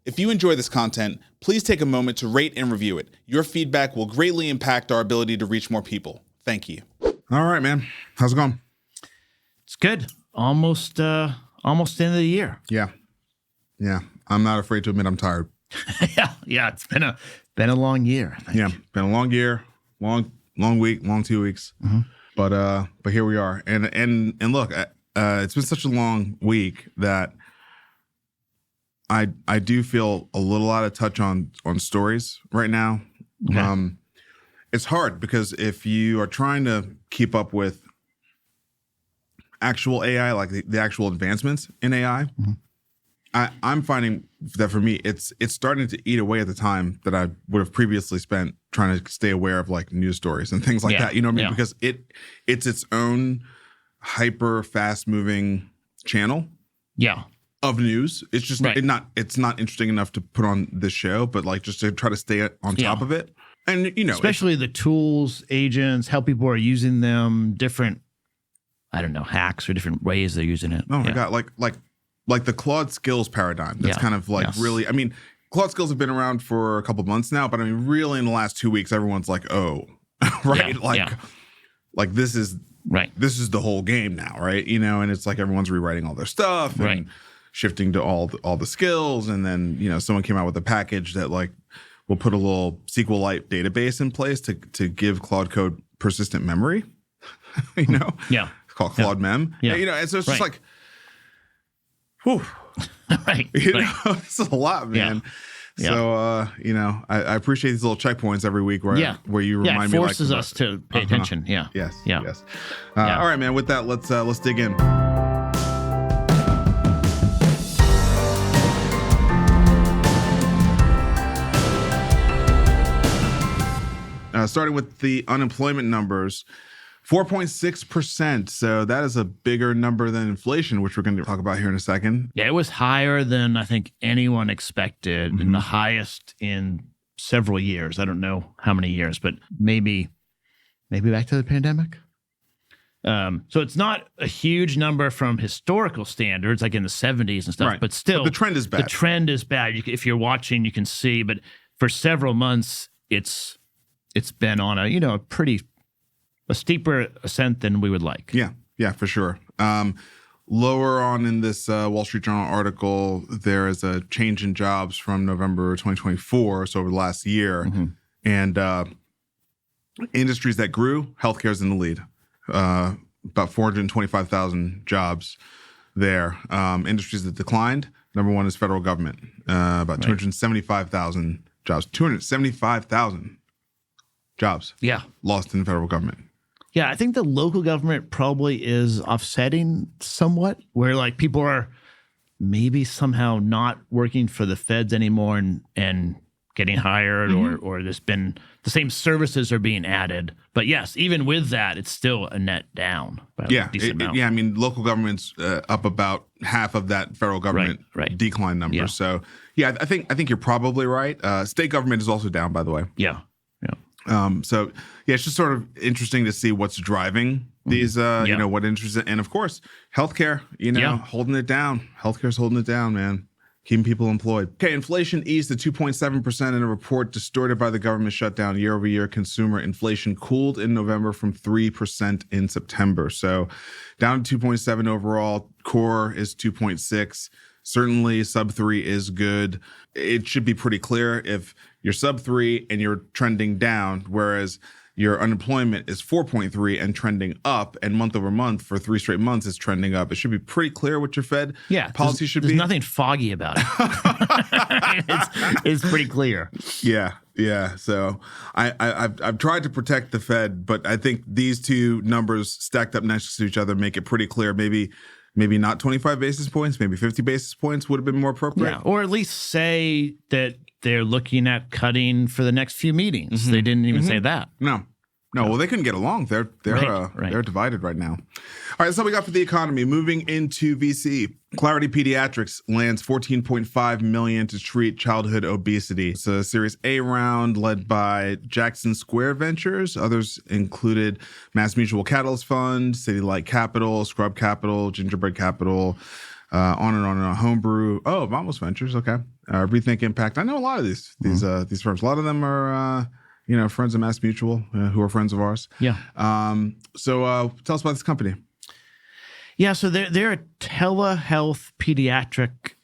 If you enjoy this content, please take a moment to rate and review it. Your feedback will greatly impact our ability to reach more people. Thank you. All right, man. How's it going? It's good. Almost the end of the year. Yeah. I'm not afraid to admit I'm tired. Yeah. It's been a long year, I think. Yeah, been a long year, long week, long 2 weeks. Mm-hmm. But here we are. And look, it's been such a long week that I do feel a little out of touch on stories right now. Okay. It's hard because if you are trying to keep up with actual AI, like the actual advancements in AI, mm-hmm. I'm finding that for me, it's starting to eat away at the time that I would have previously spent trying to stay aware of like news stories and things like that. You know what I mean? Yeah. Because it's its own hyper fast moving channel. Yeah. Of news. It's just it's not interesting enough to put on this show, but like just to try to stay on top of it. And you know, especially the tools, agents, how people are using them, different, I don't know, hacks or different ways they're using it. Oh my God. Like the Claude skills paradigm. That's kind of like really, I mean, Claude skills have been around for a couple of months now, but I mean, really in the last 2 weeks, everyone's like, oh, right. Yeah, like this is the whole game now. Right. You know, and it's like, everyone's rewriting all their stuff and shifting to all the skills. And then, you know, someone came out with a package that like will put a little SQLite database in place to give Claude Code persistent memory, you know? Yeah. It's called Claude Mem. Yeah. You know, and so it's just like, whew. You know, it's a lot, man. Yeah. So, you know, I appreciate these little checkpoints every week where you remind me. It forces us to pay attention. Yeah. Yes. All right, man. With that, let's dig in. Starting with the unemployment numbers, 4.6%. So that is a bigger number than inflation, which we're going to talk about here in a second. Yeah, it was higher than I think anyone expected, and the highest in several years. I don't know how many years, but maybe back to the pandemic. So it's not a huge number from historical standards, like in the 70s and stuff, but still. But the trend is bad. The trend is bad. If you're watching, you can see, but for several months, it's been on a steeper ascent than we would like. Yeah, for sure. Lower on in this Wall Street Journal article, there is a change in jobs from November 2024, so over the last year. Mm-hmm. And industries that grew, healthcare is in the lead. About 425,000 jobs there. Industries that declined, number one is federal government. About 275,000 jobs. 275,000 jobs lost in the federal government. Yeah, I think the local government probably is offsetting somewhat, where like people are maybe somehow not working for the feds anymore and getting hired, or there's been the same services are being added. But yes, even with that, it's still a net down by a decent amount. I mean, local government's up about half of that federal government decline number. Yeah. So yeah, I think you're probably right. State government is also down, by the way. Yeah. So yeah, it's just sort of interesting to see what's driving these, you know, what interests it. And of course, healthcare, you know, holding it down. Healthcare's holding it down, man. Keeping people employed. Okay, inflation eased to 2.7% in a report distorted by the government shutdown. Year-over-year consumer inflation cooled in November from 3% in September. So down to 2.7 overall. Core is 2.6. Certainly sub 3 is good. It should be pretty clear if you're sub 3 and you're trending down, whereas your unemployment is 4.3 and trending up, and month over month for 3 straight months is trending up. It should be pretty clear what your Fed policy should be. There's nothing foggy about it. it's pretty clear. Yeah. So I've tried to protect the Fed, but I think these two numbers stacked up next to each other make it pretty clear. Maybe not 25 basis points, maybe 50 basis points would have been more appropriate. Yeah, or at least say that they're looking at cutting for the next few meetings. They didn't even say that. No. Well, they couldn't get along. They're divided right now. All right, that's all we got for the economy. Moving into VC, Clarity Pediatrics lands $14.5 million to treat childhood obesity. It's a Series A round led by Jackson Square Ventures. Others included Mass Mutual Catalyst Fund, City Light Capital, Scrub Capital, Gingerbread Capital, on and on and on. Homebrew. Oh, Vamos Ventures. Okay. Rethink Impact. I know a lot of these firms. A lot of them are friends of Mass Mutual, who are friends of ours. Yeah. So tell us about this company. Yeah. So they're a telehealth pediatric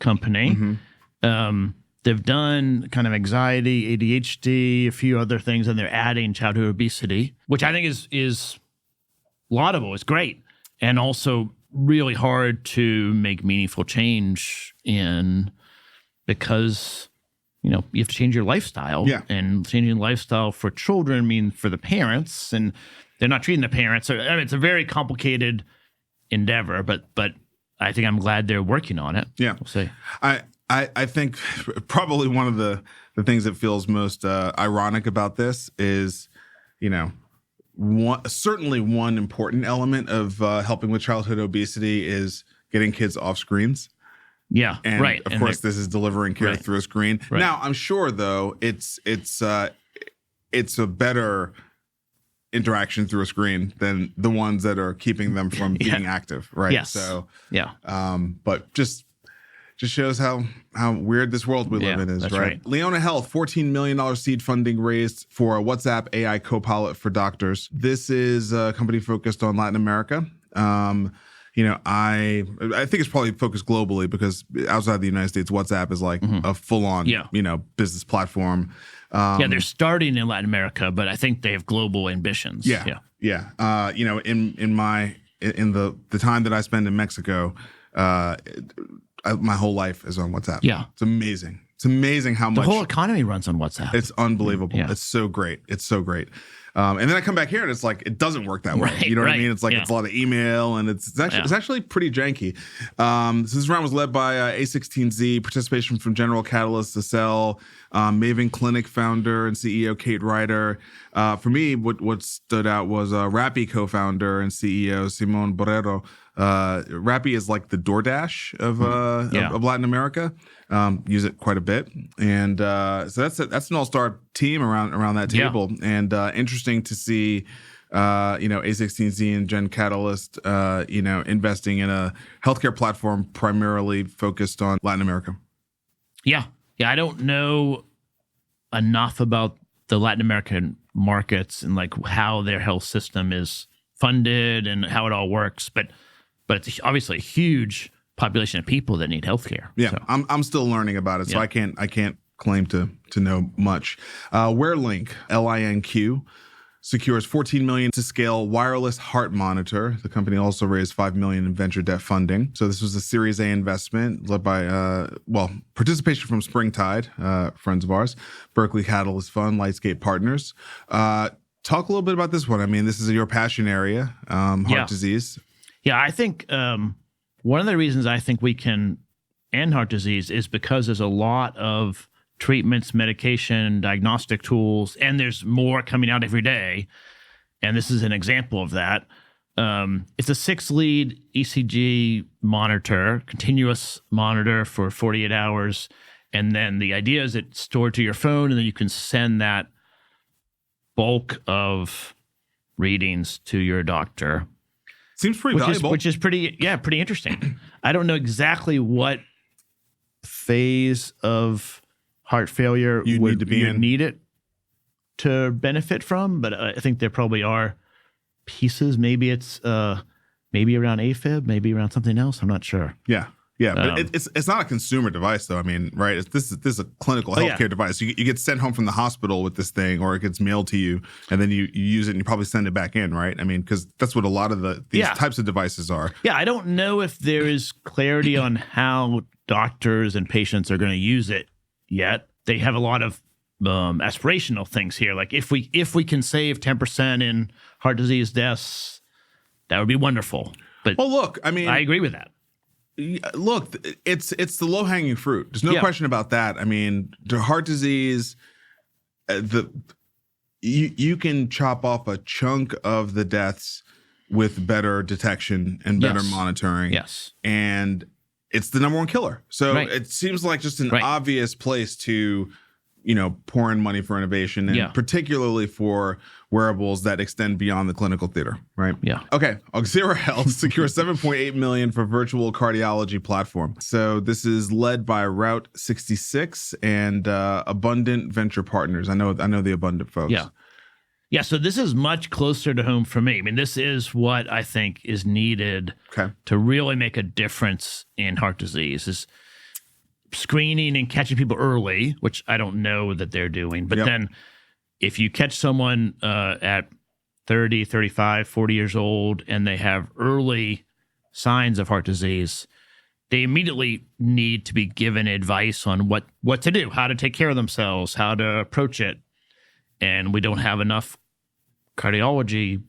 company. They've done kind of anxiety, ADHD, a few other things, and they're adding childhood obesity, which I think is laudable. It's great, and also really hard to make meaningful change in, because you have to change your lifestyle. Yeah. And changing lifestyle for children means for the parents, and they're not treating the parents. I mean, it's a very complicated endeavor, but I think I'm glad they're working on it. Yeah. We'll see. I think probably one of the things that feels most ironic about this is, certainly one important element of helping with childhood obesity is getting kids off screens. Yeah, and right. Of course, this is delivering care through a screen. Right. Now, I'm sure though it's a better interaction through a screen than the ones that are keeping them from being active, right? Yes. So yeah. But just shows how weird this world we live in is, right? Leona Health, $14 million seed funding raised for a WhatsApp AI Copilot for doctors. This is a company focused on Latin America. I think it's probably focused globally, because outside the United States, WhatsApp is like a full-on, business platform. They're starting in Latin America, but I think they have global ambitions. Yeah. In the time that I spend in Mexico, my whole life is on WhatsApp. Yeah. It's amazing. It's amazing how much the whole economy runs on WhatsApp. It's unbelievable. Yeah. It's so great. And then I come back here and it's like, it doesn't work that way. You know what I mean? It's like, it's a lot of email, and it's actually pretty janky. So this round was led by A16Z, participation from General Catalyst, Acel, Maven Clinic founder and CEO Kate Ryder. For me, what stood out was Rappi co-founder and CEO Simon Borrero. Rappi is like the DoorDash of Latin America. Use it quite a bit, and so that's an all-star team around that table, and interesting to see A16Z and Gen Catalyst investing in a healthcare platform primarily focused on Latin America. Yeah, I don't know enough about the Latin American markets and like how their health system is funded and how it all works, but it's obviously a huge population of people that need healthcare. Yeah, so. I'm still learning about it, so I can't claim to know much. Wearlinq, LINQ, secures $14 million to scale wireless heart monitor. The company also raised $5 million in venture debt funding. So this was a Series A investment led by participation from Springtide, friends of ours, Berkeley Catalyst Fund, Lightscape Partners. Talk a little bit about this one. I mean, this is your passion area, heart disease. Yeah, I think one of the reasons I think we can end heart disease is because there's a lot of treatments, medication, diagnostic tools, and there's more coming out every day. And this is an example of that. It's a 6-lead ECG monitor, continuous monitor for 48 hours. And then the idea is it's stored to your phone, and then you can send that bulk of readings to your doctor. Seems pretty valuable. Which is pretty interesting. I don't know exactly what phase of heart failure you need it to benefit from, but I think there probably are pieces. Maybe it's maybe around AFib, maybe around something else. I'm not sure. Yeah. But it's not a consumer device, though. I mean, right? This is a clinical healthcare device. You get sent home from the hospital with this thing, or it gets mailed to you, and then you use it, and you probably send it back in, right? I mean, because that's what a lot of these types of devices are. Yeah, I don't know if there is clarity on how doctors and patients are going to use it yet. They have a lot of aspirational things here, like if we can save 10% in heart disease deaths, that would be wonderful. But look, I mean, I agree with that. Look, it's the low-hanging fruit. There's no question about that. I mean, the heart disease, you can chop off a chunk of the deaths with better detection and better monitoring. Yes. And it's the number one killer. So it seems like just an obvious place to pouring money for innovation, and particularly for wearables that extend beyond the clinical theater, right? Yeah. Okay. Auxira Health secures $7.8 million for virtual cardiology platform. So this is led by Route 66 and Abundant Venture Partners. I know the Abundant folks. Yeah. Yeah, so this is much closer to home for me. I mean, this is what I think is needed to really make a difference in heart disease, is screening and catching people early, which I don't know that they're doing. But then if you catch someone at 30, 35, 40 years old and they have early signs of heart disease, they immediately need to be given advice on what to do, how to take care of themselves, how to approach it. And we don't have enough cardiology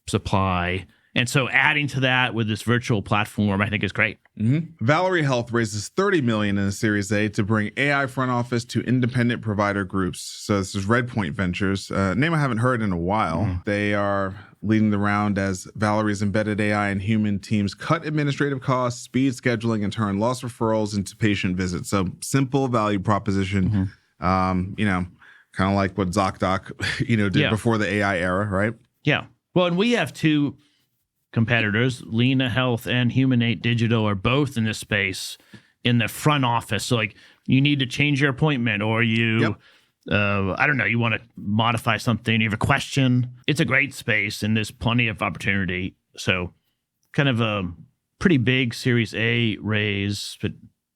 supply. And so adding to that with this virtual platform, I think is great. Mm-hmm. Valerie Health raises $30 million in a Series A to bring AI front office to independent provider groups. So this is Redpoint Ventures, a name I haven't heard in a while. They are leading the round as Valerie's embedded AI and human teams cut administrative costs, speed scheduling, and turn lost referrals into patient visits. So simple value proposition, kind of like what ZocDoc, did before the AI era, right? Yeah. Well, and we have two competitors, Leona Health and Humanate Digital, are both in this space in the front office. So like you need to change your appointment, or you, I don't know, you want to modify something, you have a question. It's a great space and there's plenty of opportunity. So kind of a pretty big Series A raise, but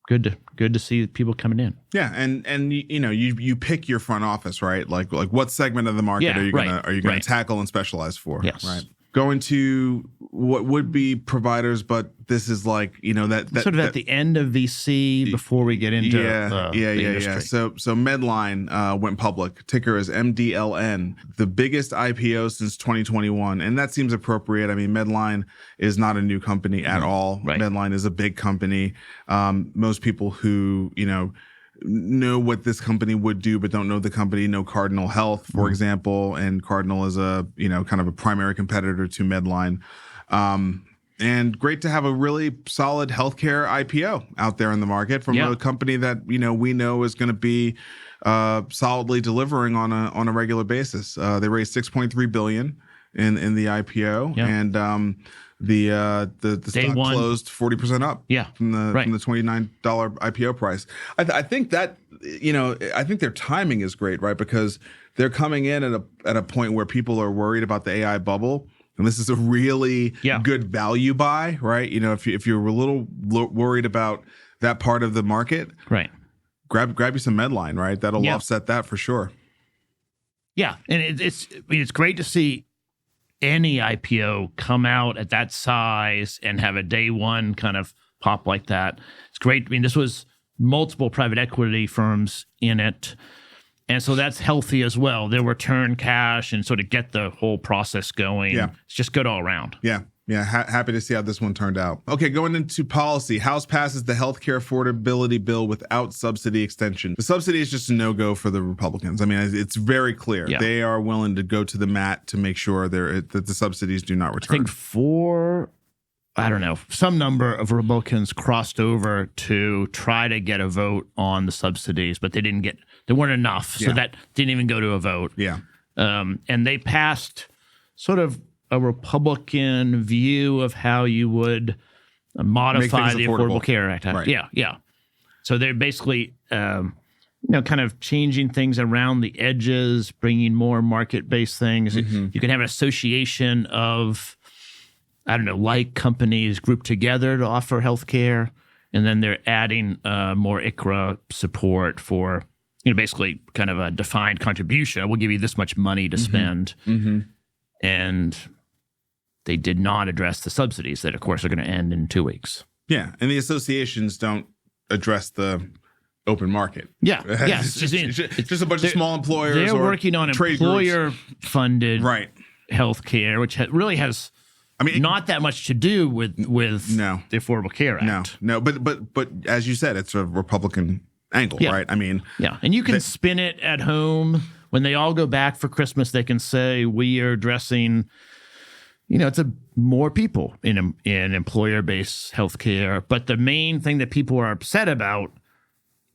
good to see people coming in. Yeah, and you pick your front office, right? Like what segment of the market are you gonna tackle and specialize for? Yes. Right. Going to what would be providers, but this is like that sort of at the end of VC before we get into the industry. So Medline went public. Ticker is MDLN, the biggest IPO since 2021, and that seems appropriate. I mean, Medline is not a new company at all. Right. Medline is a big company. Most people who know what this company would do but don't know the company know Cardinal Health, for example, and Cardinal is a kind of a primary competitor to Medline. And great to have a really solid healthcare IPO out there in the market from a company that we know is going to be solidly delivering on a regular basis. They raised $6.3 billion in the IPO, and the stock closed 40% up from the $29 IPO price. I think that I think their timing is great, right? Because they're coming in at a point where people are worried about the AI bubble. And this is a really good value buy, right? If you're a little worried about that part of the market, right? Grab you some Medline, right? That'll offset that for sure. Yeah, and it's great to see any IPO come out at that size and have a day one kind of pop like that. It's great. I mean, this was multiple private equity firms in it. And so that's healthy as well. They'll return cash and sort of get the whole process going. Yeah. It's just good all around. Yeah. Yeah, happy to see how this one turned out. Okay, going into policy. House passes the healthcare affordability bill without subsidy extension. The subsidy is just a no-go for the Republicans. I mean, it's very clear. Yeah. They are willing to go to the mat to make sure that the subsidies do not return. I think some number of Republicans crossed over to try to get a vote on the subsidies, but there weren't enough, so that didn't even go to a vote. Yeah. And they passed sort of a Republican view of how you would modify the Affordable Care Act. Right. Yeah. So they're basically, kind of changing things around the edges, bringing more market-based things. Mm-hmm. You can have an association of, like companies grouped together to offer healthcare, and then they're adding more ICRA support for, basically kind of a defined contribution. We'll give you this much money to spend. Mm-hmm. And they did not address the subsidies that, of course, are going to end in 2 weeks. Yeah, and the associations don't address the open market. Yeah, it's just a bunch of small employers. They're working on employer-funded healthcare, which really has not that much to do with the Affordable Care Act. No, but as you said, it's a Republican angle, right? I mean, and you can spin it at home. When they all go back for Christmas, they can say, we are addressing, it's more people in employer-based healthcare. But the main thing that people are upset about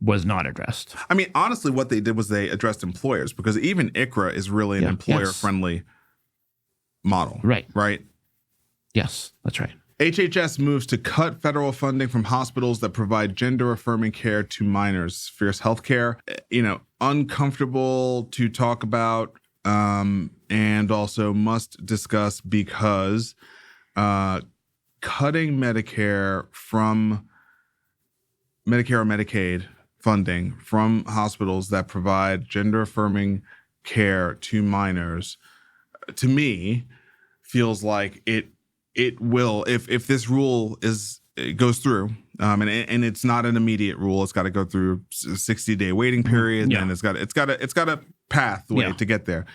was not addressed. I mean, honestly, what they did was they addressed employers, because even ICHRA is really an employer-friendly model. Right. Right? Yes, that's right. HHS moves to cut federal funding from hospitals that provide gender-affirming care to minors. Fierce healthcare, uncomfortable to talk about, and also must discuss because cutting Medicare or Medicaid funding from hospitals that provide gender-affirming care to minors, to me, feels like it will, if this rule goes through, and it's not an immediate rule, it's got to go through a 60-day waiting period, and it's got a pathway to get there.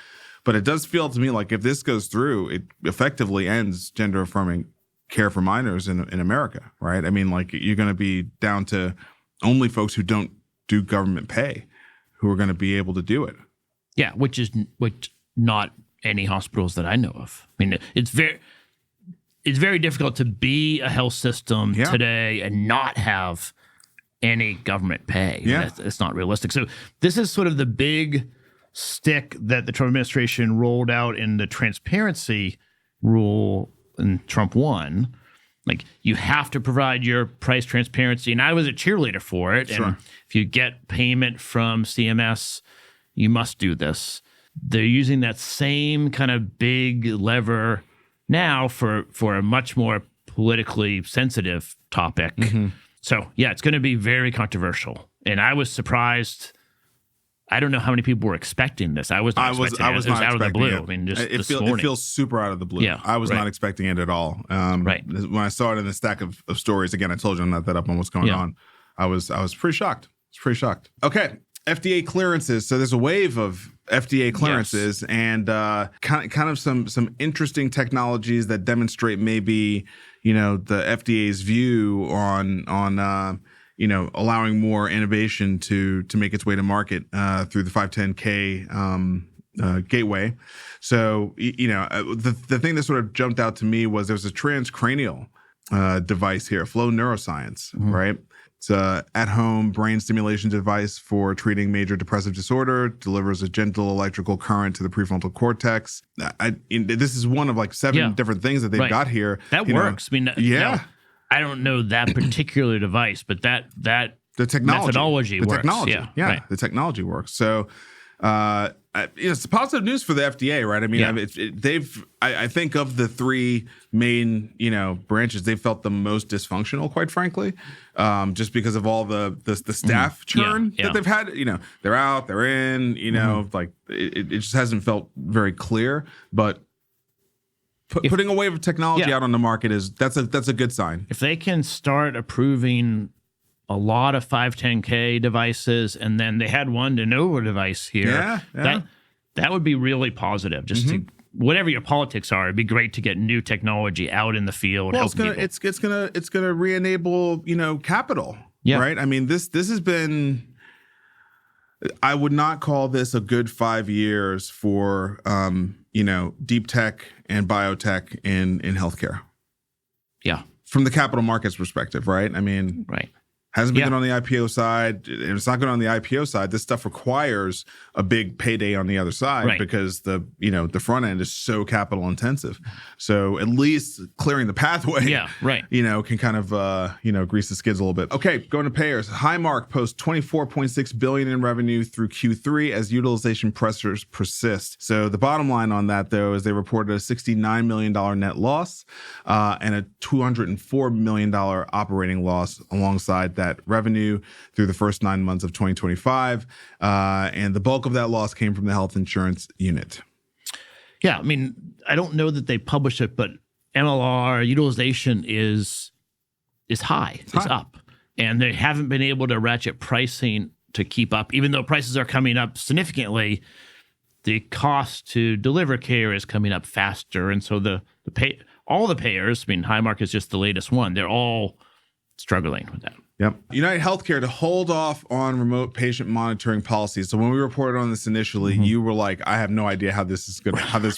But it does feel to me like if this goes through, it effectively ends gender-affirming care for minors in America, right? I mean, like, you're going to be down to only folks who don't do government pay who are going to be able to do it. Yeah, which not any hospitals that I know of. I mean, it's very difficult to be a health system today and not have any government pay. Yeah. It's not realistic. So this is sort of the big stick that the Trump administration rolled out in the transparency rule, and Trump won. Like, you have to provide your price transparency. And I was a cheerleader for it. Sure. And if you get payment from CMS, you must do this. They're using that same kind of big lever now for a much more politically sensitive topic. Mm-hmm. So, yeah, it's going to be very controversial. And I was surprised. I don't know how many people were expecting this. I was not expecting it. It was out of the blue. It. I mean, just it feels super out of the blue. Yeah, I was not expecting it at all. Right. When I saw it in the stack of stories, again, I told you I'm not that up on what's going on. I was pretty shocked. Okay, FDA clearances. So there's a wave of FDA clearances, and kind of some interesting technologies that demonstrate maybe the FDA's view on allowing more innovation to make its way to market through the 510K gateway. So the thing that sort of jumped out to me was there's a transcranial device here, Flow Neuroscience, right? It's a at-home brain stimulation device for treating major depressive disorder, delivers a gentle electrical current to the prefrontal cortex. This is one of like 7 different things that they've got here. That works. I mean, I don't know that particular device, but the methodology works. The technology works. So it's positive news for the FDA, right? I mean, I think of the 3 main branches, they felt the most dysfunctional, quite frankly, just because of all the staff churn that they've had. They're out, they're in. Like it just hasn't felt very clear, but. Putting a wave of technology out on the market that's a good sign. If they can start approving a lot of 510K devices, and then they had one de novo device here, that would be really positive. Just to whatever your politics are, it'd be great to get new technology out in the field. Well, it's gonna re-enable capital, right? I mean, this has been. I would not call this a good 5 years for deep tech and biotech in healthcare. Yeah. From the capital markets perspective, right? I mean, hasn't been good on the IPO side. And it's not good on the IPO side. This stuff requires a big payday on the other side because the front end is so capital intensive. So at least clearing the pathway, can kind of grease the skids a little bit. Okay, going to payers. Highmark posts $24.6 billion in revenue through Q3 as utilization pressures persist. So the bottom line on that, though, is they reported a $69 million net loss and a $204 million operating loss alongside that revenue through the first 9 months of 2025. And the bulk of that loss came from the health insurance unit. Yeah, I mean, I don't know that they publish it, but MLR utilization is high. It's up. And they haven't been able to ratchet pricing to keep up. Even though prices are coming up significantly, the cost to deliver care is coming up faster. And so all the payers, I mean, Highmark is just the latest one, they're all struggling with that. Yep. UnitedHealthcare to hold off on remote patient monitoring policies. So when we reported on this initially, you were like, I have no idea how this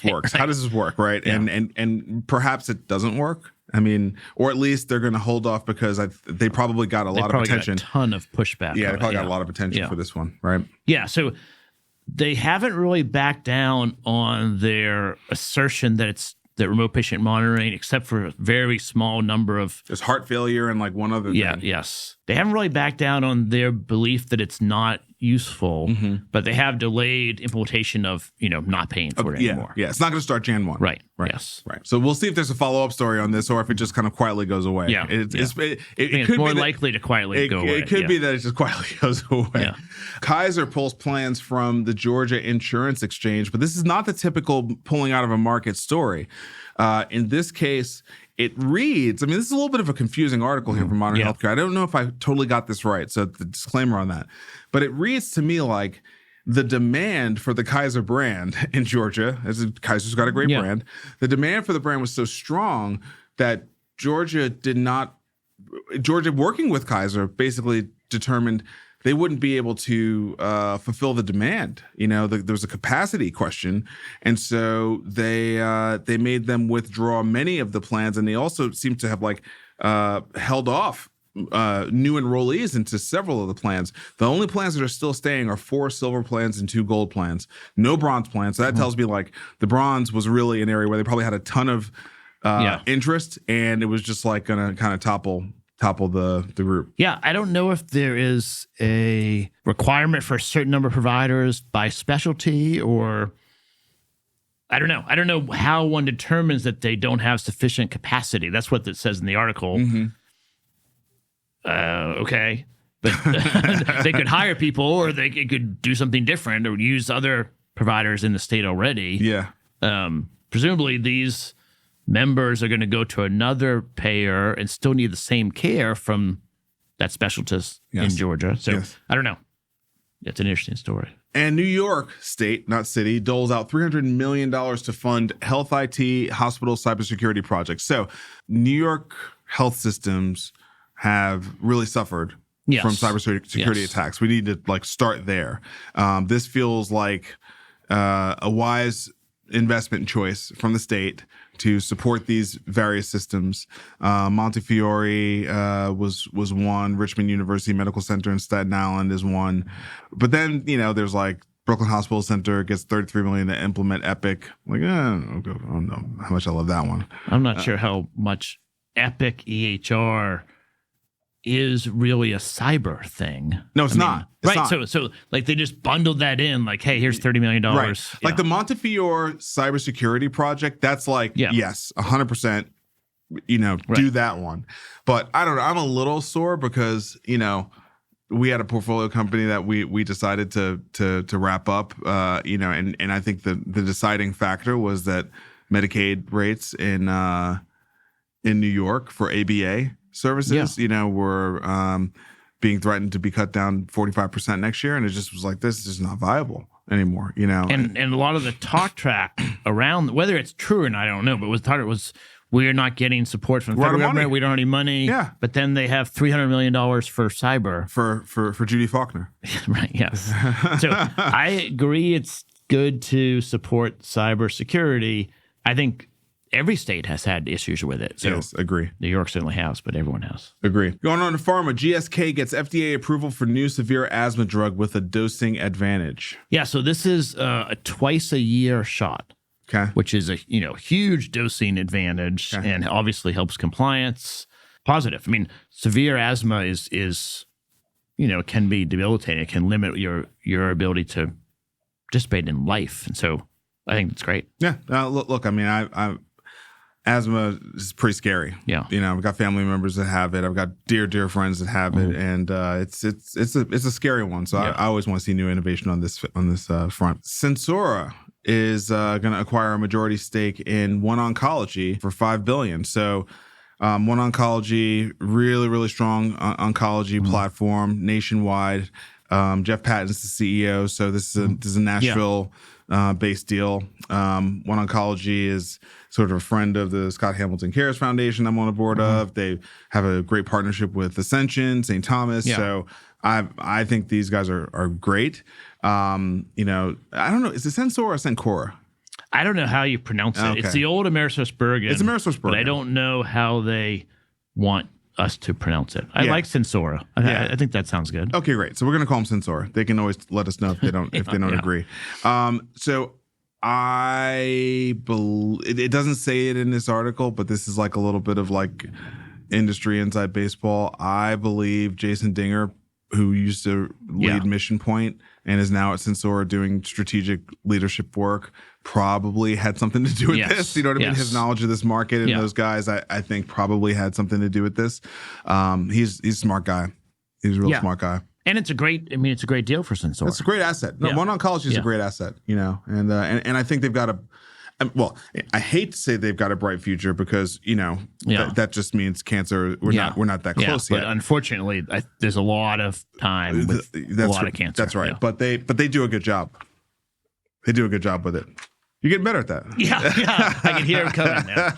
works. How does this work, right? Yeah. And perhaps it doesn't work. I mean, or at least they're going to hold off because they probably got a lot of attention. Got a ton of pushback. Yeah, they probably got a lot of attention for this one, right? Yeah, so they haven't really backed down on their assertion that remote patient monitoring, except for a very small number of... There's heart failure and like one other thing. Yes. They haven't really backed down on their belief that it's not useful, but they have delayed implementation of, not paying for it anymore. Yeah, it's not going to start Jan 1. Right. Yes. Right. So we'll see if there's a follow-up story on this or if it just kind of quietly goes away. Yeah. It could more likely to quietly go away. It could be that it just quietly goes away. Yeah. Kaiser pulls plans from the Georgia Insurance Exchange, but this is not the typical pulling out of a market story. In this case, it reads, this is a little bit of a confusing article here from Modern Healthcare. I don't know if I totally got this right, so the disclaimer on that. But it reads to me like the demand for the Kaiser brand in Georgia, Kaiser's got a great brand, the demand for the brand was so strong that Georgia working with Kaiser basically determined they wouldn't be able to fulfill the demand. There was a capacity question. And so they made them withdraw many of the plans. And they also seem to have held off new enrollees into several of the plans. The only plans that are still staying are 4 silver plans and 2 gold plans. No bronze plans. So that tells me the bronze was really an area where they probably had a ton of interest. And it was just going to kind of topple the group. Yeah, I don't know if there is a requirement for a certain number of providers by specialty, or I don't know. I don't know how one determines that they don't have sufficient capacity. That's what it says in the article. Okay. But they could hire people, or they could do something different, or use other providers in the state already. Yeah. Presumably these members are going to go to another payer and still need the same care from that specialist in Georgia. So I don't know. It's an interesting story. And New York State, not city, doles out $300 million to fund health IT, hospital cybersecurity projects. So New York health systems have really suffered from cybersecurity attacks. We need to start there. This feels like a wise investment choice from the state to support these various systems. Montefiore was one. Richmond University Medical Center in Staten Island is one. But then, there's Brooklyn Hospital Center gets $33 million to implement Epic. I don't know how much I love that one. I'm not sure how much Epic EHR is really a cyber thing. No, it's not. It's right. not. So they just bundled that in hey, here's $30 million. Right. Yeah. The Montefiore cybersecurity project, that's yes, 100%, do that one. But I don't know. I'm a little sore because, we had a portfolio company that we decided to wrap up, and I think the deciding factor was that Medicaid rates in New York for ABA services, were being threatened to be cut down 45% next year. And it just was this is just not viable anymore, And a lot of the talk track around, whether it's true or not, I don't know, but it was we're not getting support from the federal government. We don't have any money. Yeah. But then they have $300 million for cyber. For Judy Faulkner. Right, yes. So I agree it's good to support cybersecurity. I think every state has had issues with it. So yes, agree. New York certainly has, but everyone has. Agree. Going on to pharma, GSK gets FDA approval for new severe asthma drug with a dosing advantage. Yeah, so this is a twice-a-year shot, which is a huge dosing advantage and obviously helps compliance. Positive. Severe asthma is can be debilitating. It can limit your ability to participate in life, and so I think it's great. Yeah. Look. I asthma is pretty scary. Yeah. I've got family members that have it. I've got dear friends that have it, and it's a scary one. So I always want to see new innovation on this front. Cencora is going to acquire a majority stake in OneOncology for $5 billion. So OneOncology, really strong oncology platform nationwide. Jeff Patton's the CEO, so this is a Nashville based deal. OneOncology is sort of a friend of the Scott Hamilton Cares Foundation I'm on the board of. They have a great partnership with Ascension, St. Thomas. Yeah. So I think these guys are great. I don't know, is it Cencora or Cencora? I don't know how you pronounce it. Okay. It's the old AmerisourceBergen. It's AmerisourceBergen. But I don't know how they want us to pronounce it. I like Cencora. I think that sounds good. Okay, great. So we're going to call them Cencora. They can always let us know if they don't agree. So I believe it doesn't say it in this article, but this is like a little bit of like industry inside baseball. I believe Jason Dinger, who used to lead Mission Point and is now at Cencora doing strategic leadership work, probably had something to do with this. You know what I mean? His knowledge of this market and those guys, I think probably had something to do with this. He's a smart guy. He's a real smart guy. And it's a great deal for Cencora. It's a great asset. No, One Oncology is a great asset, you know, and I think they've got well, I hate to say they've got a bright future because, you know, that just means cancer. We're not that close yet. But unfortunately, there's a lot of time with a lot of cancer. That's right. But they do a good job. They do a good job with it. You're getting better at that. Yeah. I can hear him coming now.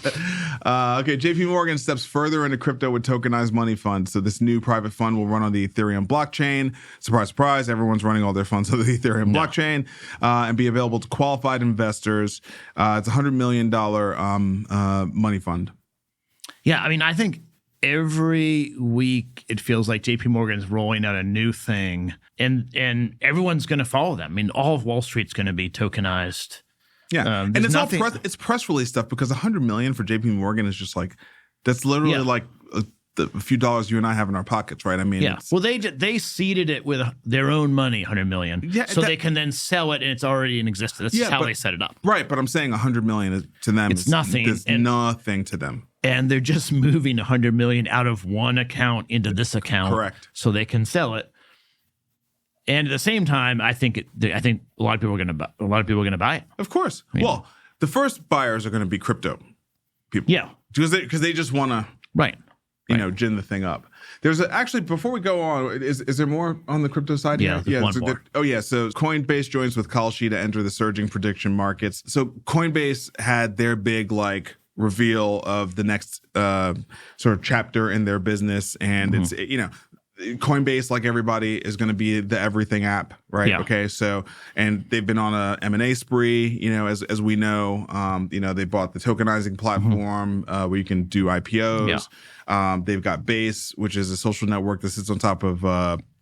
Okay, JPMorgan steps further into crypto with tokenized money funds. So this new private fund will run on the Ethereum blockchain. Surprise, surprise, everyone's running all their funds on the Ethereum blockchain and be available to qualified investors. It's a $100 million money fund. Yeah, I mean, I think every week it feels like JPMorgan is rolling out a new thing, and everyone's going to follow them. I mean, all of Wall Street's going to be tokenized. Yeah, and it's nothing, it's press release stuff because $100 million for JPMorgan is just like that's literally like a few dollars you and I have in our pockets, right? I mean, well, they seeded it with their own money, $100 million, so they can then sell it, and it's already in existence. That's how they set it up, right? But I'm saying $100 million to them, it's nothing. It's nothing to them, and they're just moving $100 million out of one account into this account, correct? So they can sell it. And at the same time, I think a lot of people are going to buy it. Of course. Yeah. Well, the first buyers are going to be crypto people. Yeah, because they just want to gin the thing up. There's actually before we go on, is there more on the crypto side? Yeah, one more. So Coinbase joins with Kalshi to enter the surging prediction markets. So Coinbase had their big reveal of the next sort of chapter in their business, and it's Coinbase, like everybody, is going to be the everything app, right? Yeah. Okay, so and they've been on a M&A spree, as we know. They bought the tokenizing platform where you can do IPOs. Yeah. They've got Base, which is a social network that sits on top of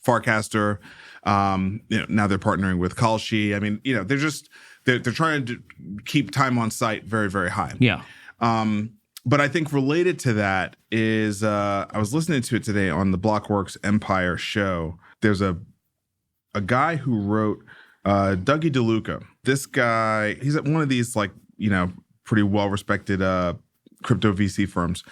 Farcaster. Now they're partnering with Kalshi. I mean, they're trying to keep time on site very, very high. Yeah. But I think related to that is I was listening to it today on the Blockworks Empire show. There's a guy who wrote Dougie DeLuca. This guy, he's at one of these pretty well-respected crypto VC firms.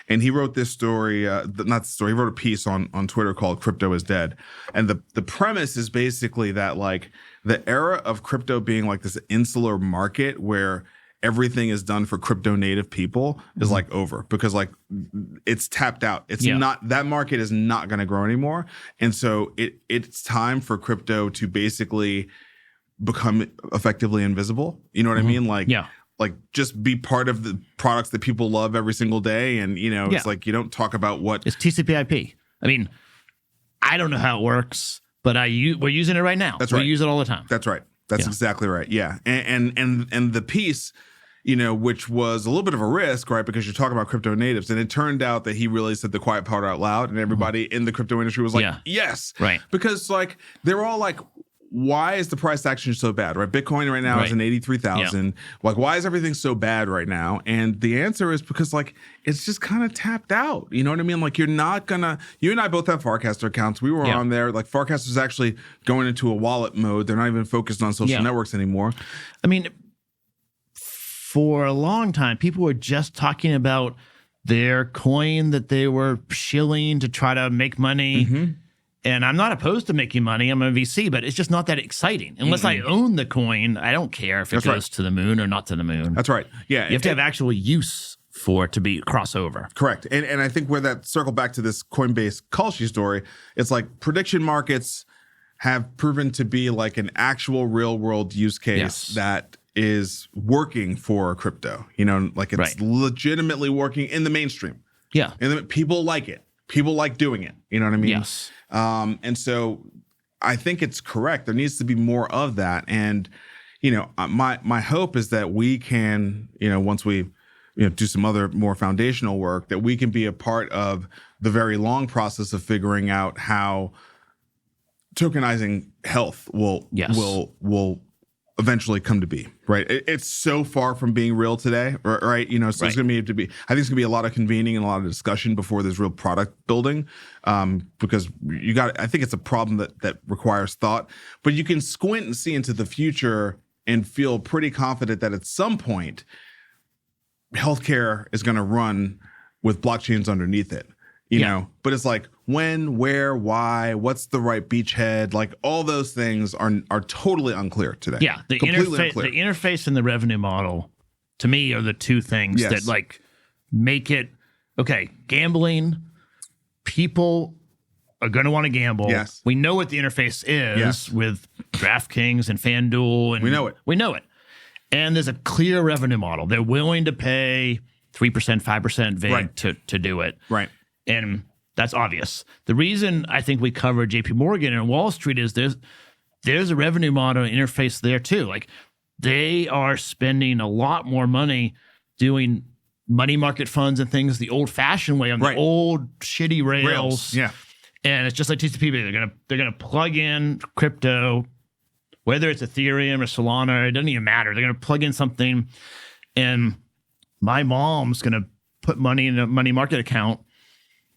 And he wrote this story, he wrote a piece on Twitter called Crypto is Dead. And the premise is basically that the era of crypto being this insular market where everything is done for crypto native people is over because it's tapped out. It's not, that market is not going to grow anymore. And so it's time for crypto to basically become effectively invisible. You know what I mean? Just be part of the products that people love every single day. And, it's you don't talk about what it's TCP/IP. I mean, I don't know how it works, but we're using it right now. That's right. We use it all the time. That's right. That's exactly right. Yeah. And the piece, which was a little bit of a risk, right? Because you're talking about crypto natives. And it turned out that he really said the quiet part out loud. And everybody in the crypto industry was yes. Right. Because they're all why is the price action so bad, right? Bitcoin right now is in 83,000. Yeah. Why is everything so bad right now? And the answer is because it's just kind of tapped out. You know what I mean? You're not gonna, you and I both have Farcaster accounts. We were on there. Farcaster's actually going into a wallet mode. They're not even focused on social networks anymore. I mean, for a long time, people were just talking about their coin that they were shilling to try to make money. Mm-hmm. And I'm not opposed to making money. I'm a VC, but it's just not that exciting. Unless I own the coin, I don't care if it goes to the moon or not to the moon. That's right. Yeah. You have to have actual use for it to be crossover. Correct. And I think where that circle back to this Coinbase Kalshi story, it's prediction markets have proven to be an actual real world use case that is working for crypto. It's legitimately working in the mainstream. Yeah. And people like it. People like doing it. You know what I mean? Yes. And so I think it's correct. There needs to be more of that. And, my hope is that we can, once we do some other more foundational work, that we can be a part of the very long process of figuring out how tokenizing health will eventually come to be, right? It's so far from being real today, right? So it's going to be, I think it's going to be a lot of convening and a lot of discussion before there's real product building, because I think it's a problem that requires thought, but you can squint and see into the future and feel pretty confident that at some point, healthcare is going to run with blockchains underneath it, you know, but it's like when, where, why, what's the right beachhead, like all those things are totally unclear today. Yeah, the interface and the revenue model to me are the two things that like make it okay. Gambling, people are going to want to gamble. Yes. We know what the interface is with DraftKings and FanDuel, and we know it. And there's a clear revenue model. They're willing to pay 3%, 5% VIG to do it. Right. And that's obvious. The reason I think we cover JPMorgan and Wall Street is there's a revenue model interface there too. Like they are spending a lot more money doing money market funds and things the old-fashioned way on the old shitty rails. Yeah. And it's just like TCP. They're gonna plug in crypto, whether it's Ethereum or Solana, it doesn't even matter. They're gonna plug in something, and my mom's gonna put money in a money market account,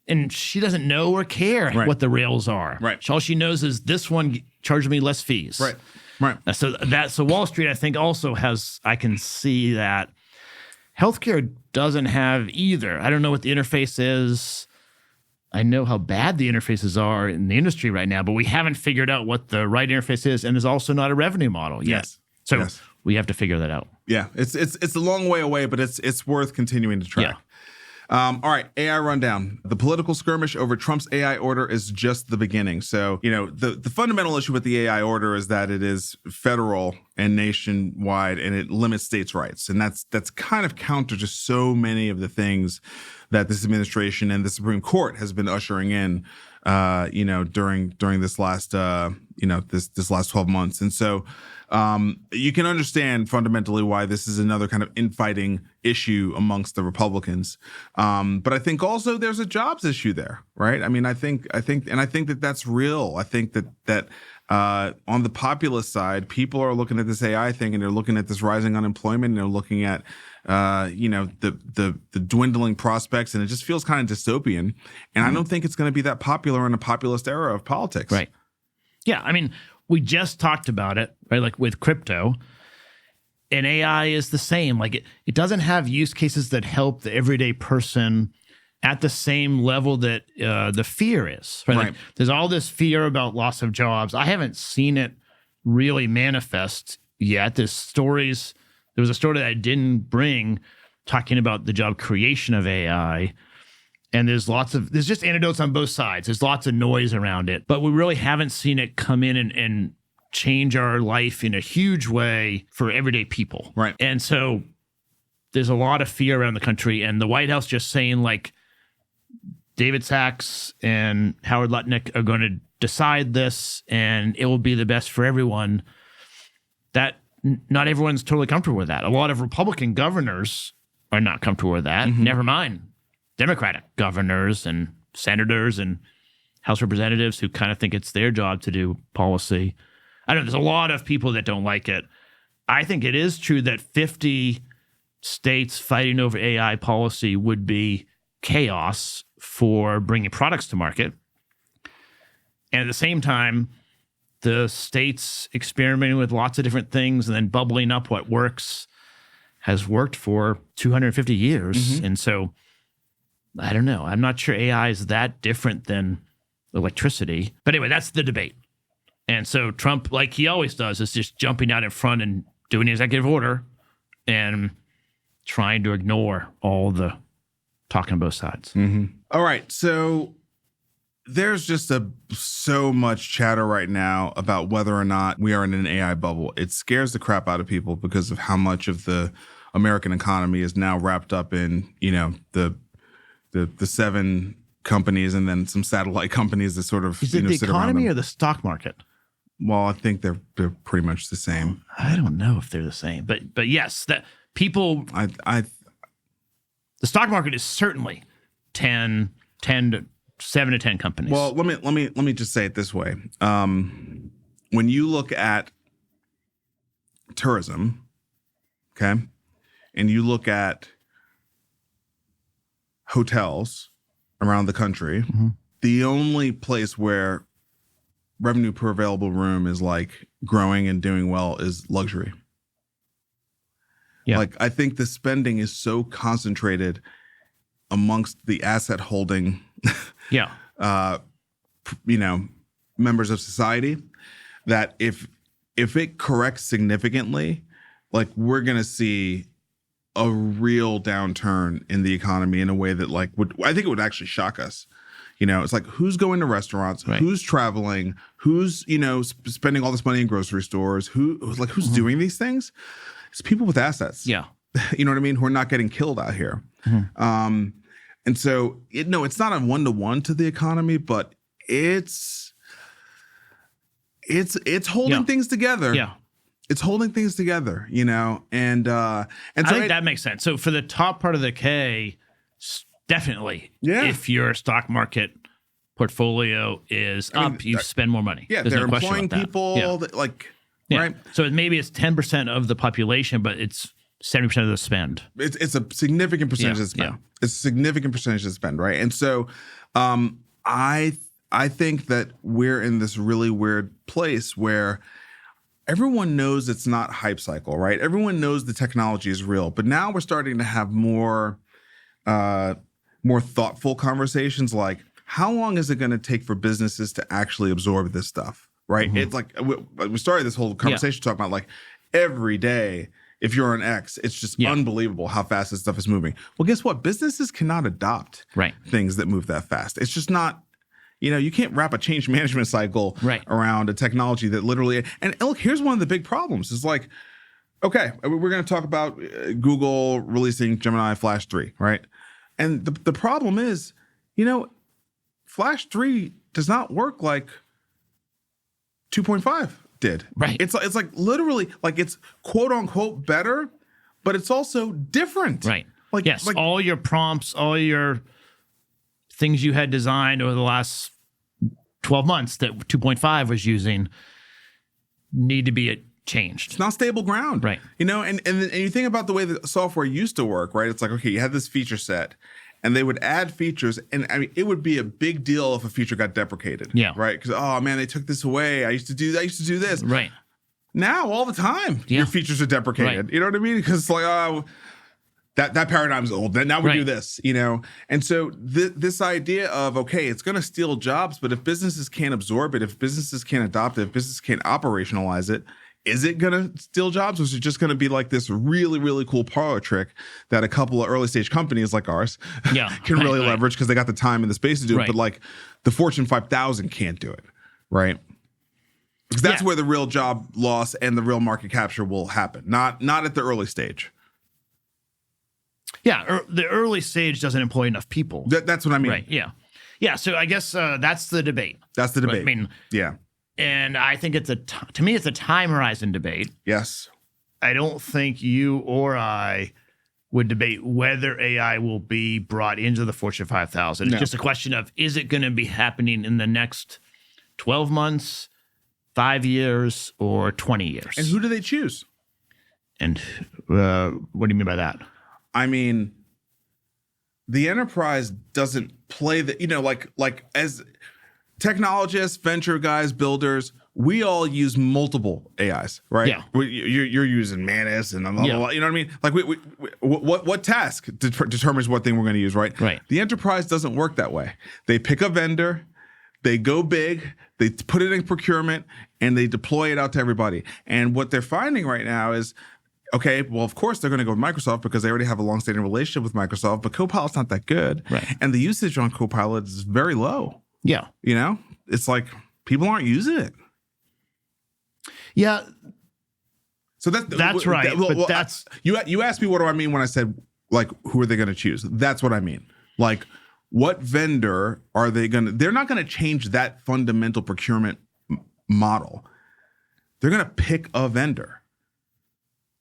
and she doesn't know or care what the rails are. Right. All she knows is this one charged me less fees. Right. So Wall Street, I think, also has. I can see that healthcare doesn't have either. I don't know what the interface is. I know how bad the interfaces are in the industry right now, but we haven't figured out what the right interface is, and there's also not a revenue model yet. So we have to figure that out. Yeah, it's a long way away, but it's worth continuing to track. Yeah. All right, AI rundown. The political skirmish over Trump's AI order is just the beginning. So, the fundamental issue with the AI order is that it is federal and nationwide, and it limits states' rights. And that's kind of counter to so many of the things that this administration and the Supreme Court has been ushering in, during this last, this last 12 months. And so you can understand fundamentally why this is another kind of infighting issue amongst the Republicans. But I think also there's a jobs issue there, right? I mean, I think that that's real. I think that on the populist side, people are looking at this AI thing, and they're looking at this rising unemployment, and they're looking at the dwindling prospects, and it just feels kind of dystopian. And I don't think it's going to be that popular in a populist era of politics. Right. Yeah. I mean, we just talked about it, right? Like with crypto, and AI is the same. Like it doesn't have use cases that help the everyday person at the same level that the fear is. Right. Like, there's all this fear about loss of jobs. I haven't seen it really manifest yet. There was a story that I didn't bring talking about the job creation of AI. And there's just anecdotes on both sides. There's lots of noise around it, but we really haven't seen it come in and change our life in a huge way for everyday people. Right. And so there's a lot of fear around the country, and the White House just saying like David Sachs and Howard Lutnick are going to decide this and it will be the best for everyone. That not everyone's totally comfortable with that. A lot of Republican governors are not comfortable with that. Mm-hmm. Never mind Democratic governors and senators and House representatives who kind of think it's their job to do policy. I don't know. There's a lot of people that don't like it. I think it is true that 50 states fighting over AI policy would be chaos for bringing products to market. And at the same time, the states experimenting with lots of different things and then bubbling up what works has worked for 250 years. Mm-hmm. And so, I don't know. I'm not sure AI is that different than electricity. But anyway, that's the debate. And so Trump, like he always does, is just jumping out in front and doing an executive order and trying to ignore all the talking on both sides. Mm-hmm. All right. So there's just so much chatter right now about whether or not we are in an AI bubble. It scares the crap out of people because of how much of the American economy is now wrapped up in, the 7 companies and then some satellite companies that sort of is it the sit economy around or the stock market? Well, I think they're pretty much the same. I don't know if they're the same, but yes, that people. The stock market is certainly 7 to 10 companies. Well, let me just say it this way. When you look at tourism, okay, and you look at hotels around the country, the only place where revenue per available room is like growing and doing well is luxury. Yeah. Like, I think the spending is so concentrated amongst the asset holding, members of society, that if it corrects significantly, like, we're going to see a real downturn in the economy in a way that, like, I think it would actually shock us. It's like, who's going to restaurants, right, who's traveling, who's, spending all this money in grocery stores, who's doing these things? It's people with assets. Yeah. You know what I mean? Who are not getting killed out here. And so, it's not a one-to-one to the economy, but it's holding things together. Yeah. It's holding things together, and I think that makes sense. So for the top part of the K, definitely, if your stock market portfolio is up, you spend more money. Yeah, there's they're no question employing about people that. Right? So maybe it's 10% of the population, but it's 70% of the spend. It's a significant percentage of spend. Yeah. It's a significant percentage of spend, right? And so I think that we're in this really weird place where everyone knows it's not hype cycle, right? Everyone knows the technology is real, but now we're starting to have more thoughtful conversations, like, how long is it going to take for businesses to actually absorb this stuff, right? It's like, we started this whole conversation talking about, like, every day, if you're on X, it's just unbelievable how fast this stuff is moving. Well, guess what? Businesses cannot adopt things that move that fast. It's just not, you can't wrap a change management cycle around a technology that literally, and look, here's one of the big problems is, like, okay, we're going to talk about Google releasing Gemini Flash 3, right? And the problem is, Flash 3 does not work like 2.5 did. Right. It's like literally, like, it's quote unquote better, but it's also different. Right. Like, yes, all your prompts, all your things you had designed over the last 12 months that 2.5 was using need to be changed. It's not stable ground. Right. And you think about the way that software used to work, right? It's like, okay, you had this feature set and they would add features, and I mean, it would be a big deal if a feature got deprecated. Yeah. Right? Because, oh man, they took this away. I used to do this. Right. Now, all the time, your features are deprecated. Right. You know what I mean? Because it's like, oh, that paradigm's old. Now we do this, And so this idea of, okay, it's going to steal jobs, but if businesses can't absorb it, if businesses can't adopt it, if businesses can't operationalize it, is it going to steal jobs, or is it just going to be like this really, really cool parlor trick that a couple of early stage companies like ours can really leverage because they got the time and the space to do it, but like the Fortune 5000 can't do it, right? Because that's where the real job loss and the real market capture will happen, not at the early stage. Yeah, the early stage doesn't employ enough people. That's what I mean. Right, yeah. Yeah, so I guess that's the debate. That's the debate. I mean, yeah. And I think to me, it's a time horizon debate. Yes. I don't think you or I would debate whether AI will be brought into the Fortune 5000. It's just a question of, is it going to be happening in the next 12 months, 5 years, or 20 years? And who do they choose? And what do you mean by that? I mean, the enterprise doesn't play like as technologists, venture guys, builders, we all use multiple AIs, right? Yeah. You're using Manus and blah, blah, blah, you know what I mean? Like, what task determines what thing we're going to use, right? Right. The enterprise doesn't work that way. They pick a vendor, they go big, they put it in procurement, and they deploy it out to everybody. And what they're finding right now is, okay, well, of course they're going to go with Microsoft because they already have a long-standing relationship with Microsoft, but Copilot's not that good. Right. And the usage on Copilot is very low. Yeah. It's like people aren't using it. Yeah. So that's right. But that's you asked me what do I mean when I said, like, who are they going to choose? That's what I mean. Like, what vendor are they going to? They're not going to change that fundamental procurement model. they're going to pick a vendor.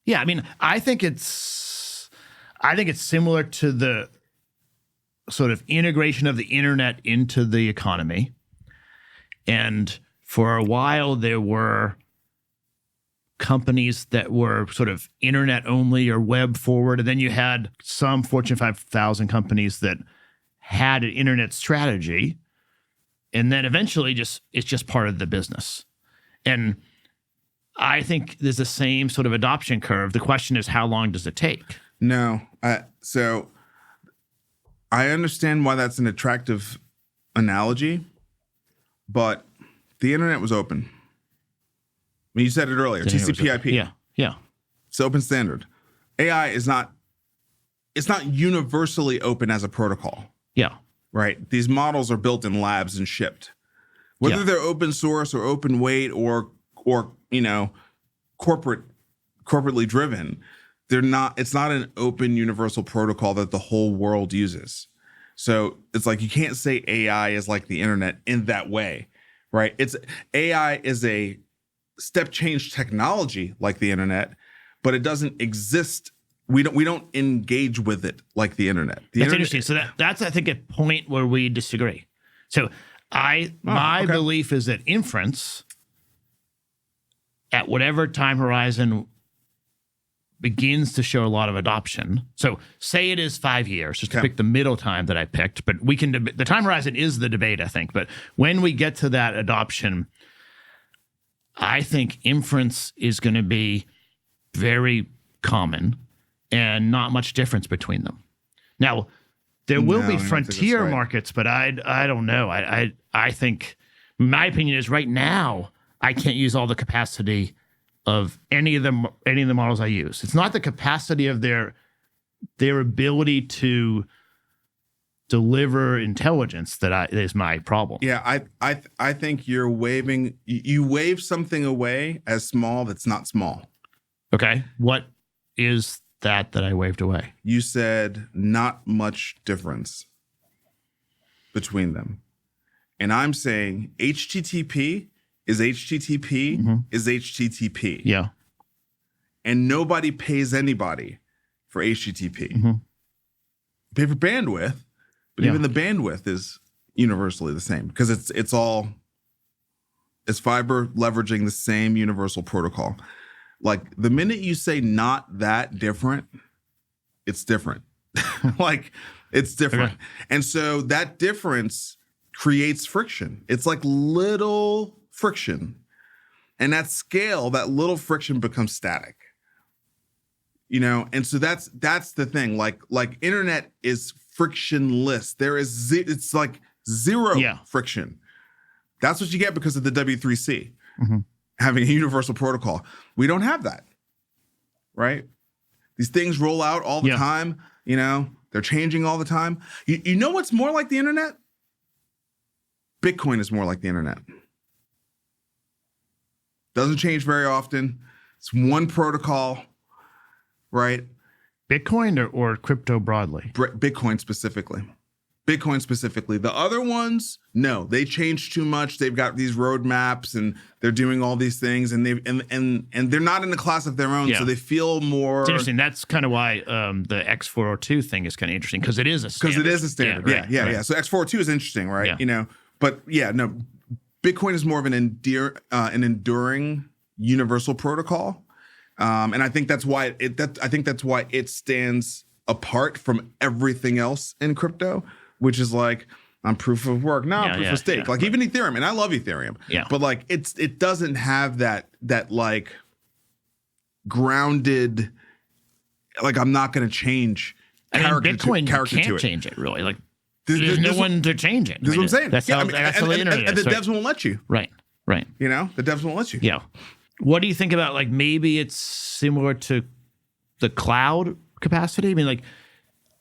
Yeah, I mean, I think it's similar to the sort of integration of the internet into the economy. And for a while, there were companies that were sort of internet only or web forward. And then you had some Fortune 5,000 companies that had an internet strategy. And then eventually it's just part of the business. And I think there's the same sort of adoption curve. The question is, how long does it take? No. So I understand why that's an attractive analogy, but the internet was open. I mean, you said it earlier, TCP/IP. Yeah. It's open standard. AI it's not universally open as a protocol. Yeah. Right? These models are built in labs and shipped. Whether they're open source or open weight or corporately driven, it's not an open universal protocol that the whole world uses. So it's like you can't say AI is like the internet in that way, right? AI is a step change technology like the internet, but it doesn't exist. We don't engage with it like the internet. That's interesting. So that's I think a point where we disagree. So my belief is that inference at whatever time horizon begins to show a lot of adoption. So say it is 5 years, just to pick the middle time that I picked, but we can, the time horizon is the debate, I think. But when we get to that adoption, I think inference is going to be very common and not much difference between them. Now, there will be frontier markets, but I don't know. I think my opinion is right now I can't use all the capacity of any of the models I use. It's not the capacity of their ability to deliver intelligence that is my problem. Yeah, I think you wave something away as small that's not small. Okay, what is that I waved away? You said not much difference between them. And I'm saying HTTP is HTTP is HTTP. Yeah. And nobody pays anybody for HTTP. Pay for bandwidth, but even the bandwidth is universally the same because it's fiber leveraging the same universal protocol. Like the minute you say not that different, it's different. Like it's different. Okay. And so that difference creates friction. It's like little friction. And at scale, that little friction becomes static. And so that's the thing. Like internet is frictionless. It's like zero friction. That's what you get because of the W3C. Having a universal protocol. We don't have that, right? These things roll out all the time. They're changing all the time. You know what's more like the internet? Bitcoin is more like the internet. Doesn't change very often. It's one protocol, right? Bitcoin or crypto broadly? Bitcoin specifically. The other ones, no, they change too much. They've got these roadmaps and they're doing all these things and they're not in a class of their own, so they feel more. It's interesting. That's kind of why the X402 thing is kind of interesting because it is a standard. Because it is a standard. Yeah. So X402 is interesting, right? Yeah. But no, Bitcoin is more of an enduring universal protocol, and I think that's why it stands apart from everything else in crypto. Which is like I'm proof of work, proof of stake. Like even Ethereum, and I love Ethereum. Yeah. But like it doesn't have that like grounded. Like I'm not going to change. Bitcoin can't change it really. Like there's no one to change it. This is what I'm saying. That's how the internet is. And the devs won't let you. Right. The devs won't let you. Yeah. What do you think about like maybe it's similar to the cloud capacity? I mean, like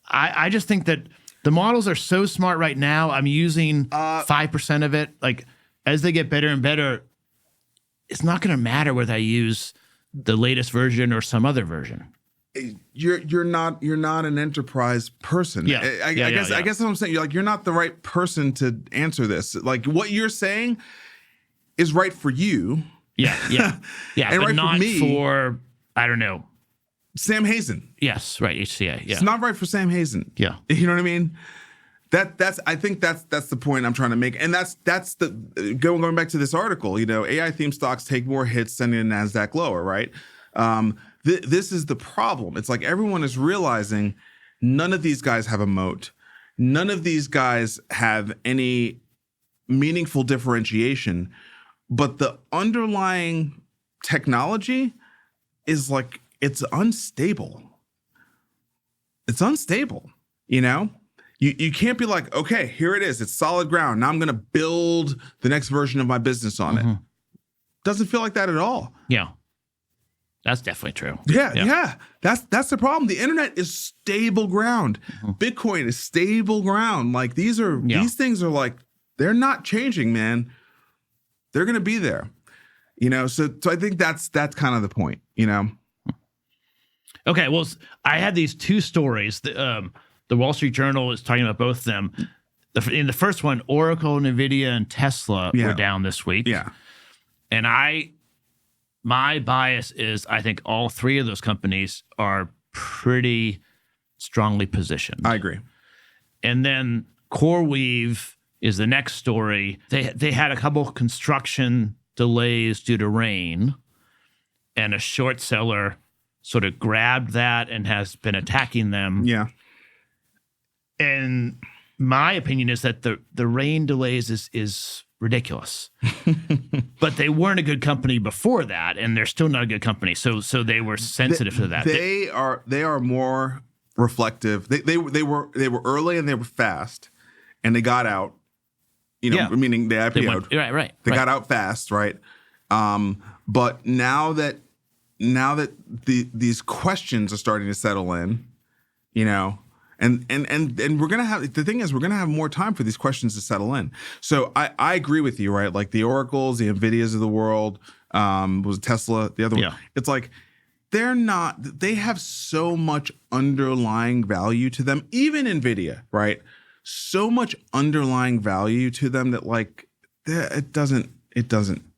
I just think that. The models are so smart right now. I'm using 5% of it. Like as they get better and better, it's not going to matter whether I use the latest version or some other version. You're not an enterprise person. I guess that's what I'm saying. You're not the right person to answer this. Like what you're saying is right for you, Yeah. And but right not for me, for, I don't know. Sam Hazen. Yes, right. HCA. Yeah. It's not right for Sam Hazen. Yeah. You know what I mean? I think that's the point I'm trying to make. And that's the going back to this article, AI themed stocks take more hits, sending the NASDAQ lower, right? This is the problem. It's like everyone is realizing none of these guys have a moat. None of these guys have any meaningful differentiation, but the underlying technology is like, it's unstable. It's unstable, You can't be like, okay, here it is. It's solid ground. Now I'm going to build the next version of my business on it. Doesn't feel like that at all. Yeah. That's definitely true. Yeah. That's the problem. The internet is stable ground. Bitcoin is stable ground. Like these things are like, they're not changing, man. They're going to be there. So I think that's kind of the point, Okay, well, I had these two stories. The Wall Street Journal is talking about both of them. In the first one, Oracle, NVIDIA, and Tesla were down this week. Yeah. And my bias is I think all three of those companies are pretty strongly positioned. I agree. And then CoreWeave is the next story. They had a couple of construction delays due to rain, and a short seller sort of grabbed that and has been attacking them. Yeah. And my opinion is that the rain delays is ridiculous. But they weren't a good company before that, and they're still not a good company. So they were sensitive to that. They are more reflective. They were early and they were fast, and they got out. Meaning they IPO'd. Right. They got out fast, right? But now that these questions are starting to settle in, and we're gonna have, the thing is, we're gonna have more time for these questions to settle in. So I agree with you, right? Like the Oracles, the NVIDIAs of the world, was Tesla, the other one. It's like they have so much underlying value to them, even NVIDIA, right? So much underlying value to them that like it doesn't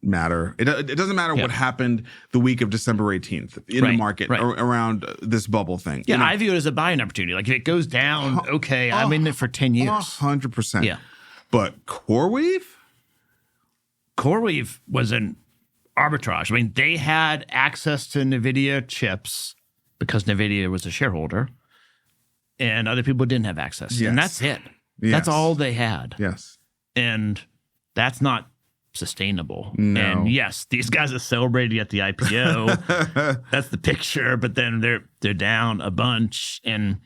matter. It doesn't matter what happened the week of December 18th in the market around this bubble thing. Yeah, I view it as a buying opportunity. Like if it goes down, okay, I'm in it for 10 years. 100%. Yeah. But CoreWeave was an arbitrage. I mean, they had access to NVIDIA chips because NVIDIA was a shareholder, and other people didn't have access. Yes. And that's it. Yes. That's all they had. Yes. And that's not sustainable. No. And yes, these guys are celebrating at the IPO. That's the picture, but then they're down a bunch, and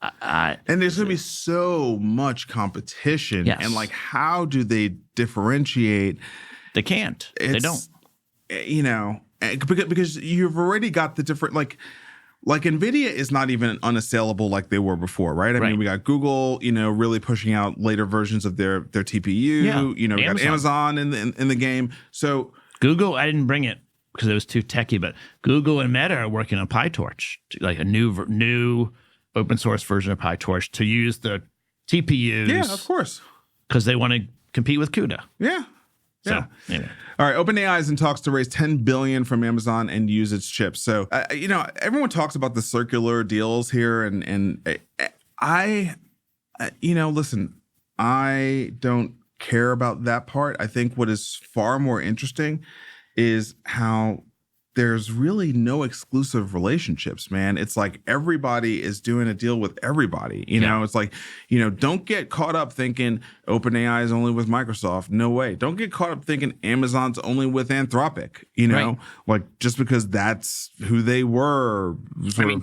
there's going to be so much competition. Yes. And like, how do they differentiate? They can't. They don't. Because you've already got the different, like NVIDIA is not even unassailable like they were before, right? I mean, we got Google, really pushing out later versions of their TPU. Yeah. We got Amazon in the game. So Google, I didn't bring it because it was too techy, but Google and Meta are working on PyTorch, like a new open source version of PyTorch to use the TPUs. Yeah, of course. Because they want to compete with CUDA. Yeah. So, anyway. All right, OpenAI is in talks to raise $10 billion from Amazon and use its chips. So, everyone talks about the circular deals here, and listen, I don't care about that part. I think what is far more interesting is how there's really no exclusive relationships, man. It's like everybody is doing a deal with everybody. It's like, don't get caught up thinking OpenAI is only with Microsoft. No way. Don't get caught up thinking Amazon's only with Anthropic, like just because that's who they were.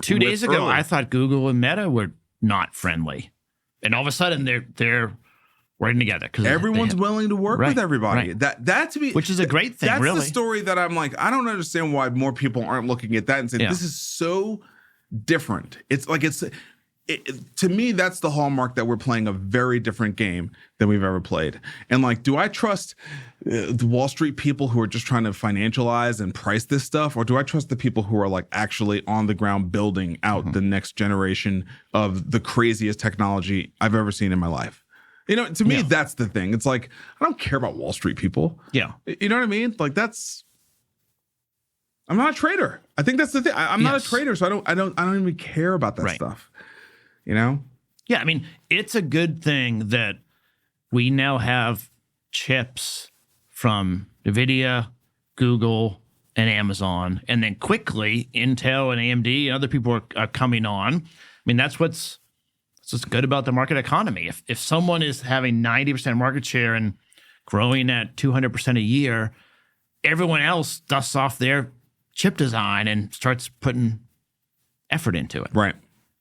2 days ago, I thought Google and Meta were not friendly. And all of a sudden they're working together because everyone's willing to work with everybody. Right. That to me, which is a great thing. That's really the story that I'm like, I don't understand why more people aren't looking at that and saying this is so different. It's like to me, that's the hallmark that we're playing a very different game than we've ever played. And like, do I trust the Wall Street people who are just trying to financialize and price this stuff, or do I trust the people who are like actually on the ground building out the next generation of the craziest technology I've ever seen in my life? To me, that's the thing. It's like, I don't care about Wall Street people. Yeah. You know what I mean? Like, that's I'm not a trader. I think that's the thing. I'm not a trader, so I don't even care about that stuff. You know? Yeah, I mean, it's a good thing that we now have chips from NVIDIA, Google, and Amazon, and then quickly Intel and AMD and other people are coming on. I mean, that's what's good about the market economy. If someone is having 90% market share and growing at 200% a year, everyone else dusts off their chip design and starts putting effort into it. Right.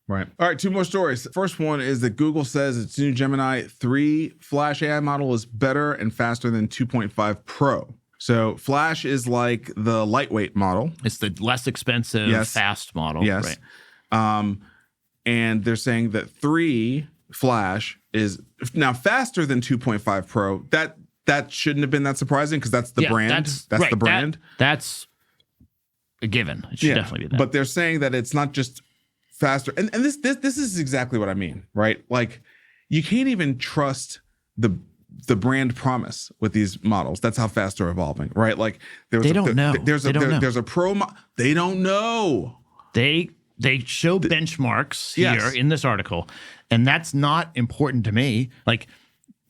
All right, 2 more stories. First one is that Google says its new Gemini 3 Flash AI model is better and faster than 2.5 Pro. So Flash is like the lightweight model. It's the less expensive, fast model. Yes. Right. And they're saying that 3 Flash is now faster than 2.5 Pro. That shouldn't have been that surprising because that's the brand. That's the brand. That's a given. It should definitely be that. But they're saying that it's not just faster. And this is exactly what I mean, right? Like, you can't even trust the brand promise with these models. That's how fast they're evolving, right? Like, they don't know. There's a pro. They don't know. They show benchmarks here in this article, and that's not important to me. Like,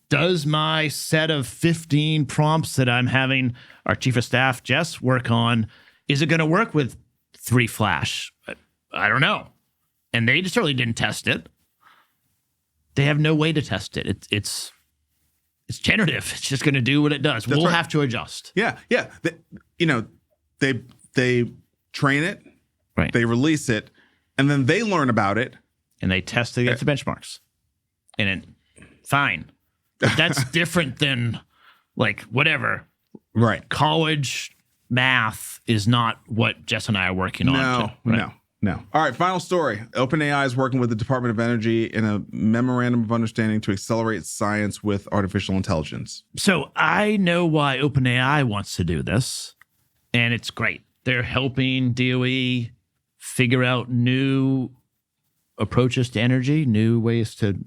does my set of 15 prompts that I'm having our chief of staff, Jess, work on, is it going to work with 3 Flash? I don't know. And they certainly didn't test it. They have no way to test it. It's generative. It's just going to do what it does. We'll have to adjust. Yeah. They train it, right? They release it, and then they learn about it, and they test it against the benchmarks. And fine. But that's different than, like, whatever. Right. College math is not what Jess and I are working on. No. All right, final story. OpenAI is working with the Department of Energy in a memorandum of understanding to accelerate science with artificial intelligence. So I know why OpenAI wants to do this, and it's great. They're helping DOE figure out new approaches to energy, new ways to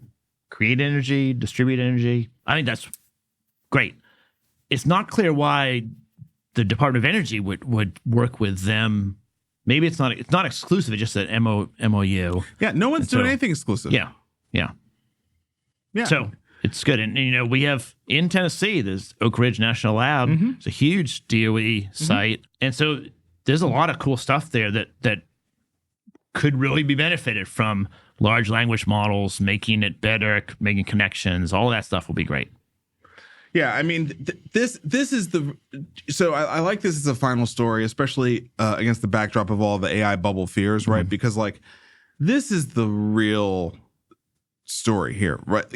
create energy, distribute energy. I think that's great. It's not clear why the Department of Energy would work with them. Maybe it's not exclusive. It's just an MOU. Yeah, no one's doing anything exclusive. Yeah. So it's good. And we have in Tennessee, there's Oak Ridge National Lab. Mm-hmm. It's a huge DOE site. And so there's a lot of cool stuff there that could really be benefited from large language models, making it better, making connections. All that stuff will be great. Yeah, I mean, this is the – so I like this as a final story, especially against the backdrop of all the AI bubble fears, right? Mm-hmm. Because, like, this is the real story here, right?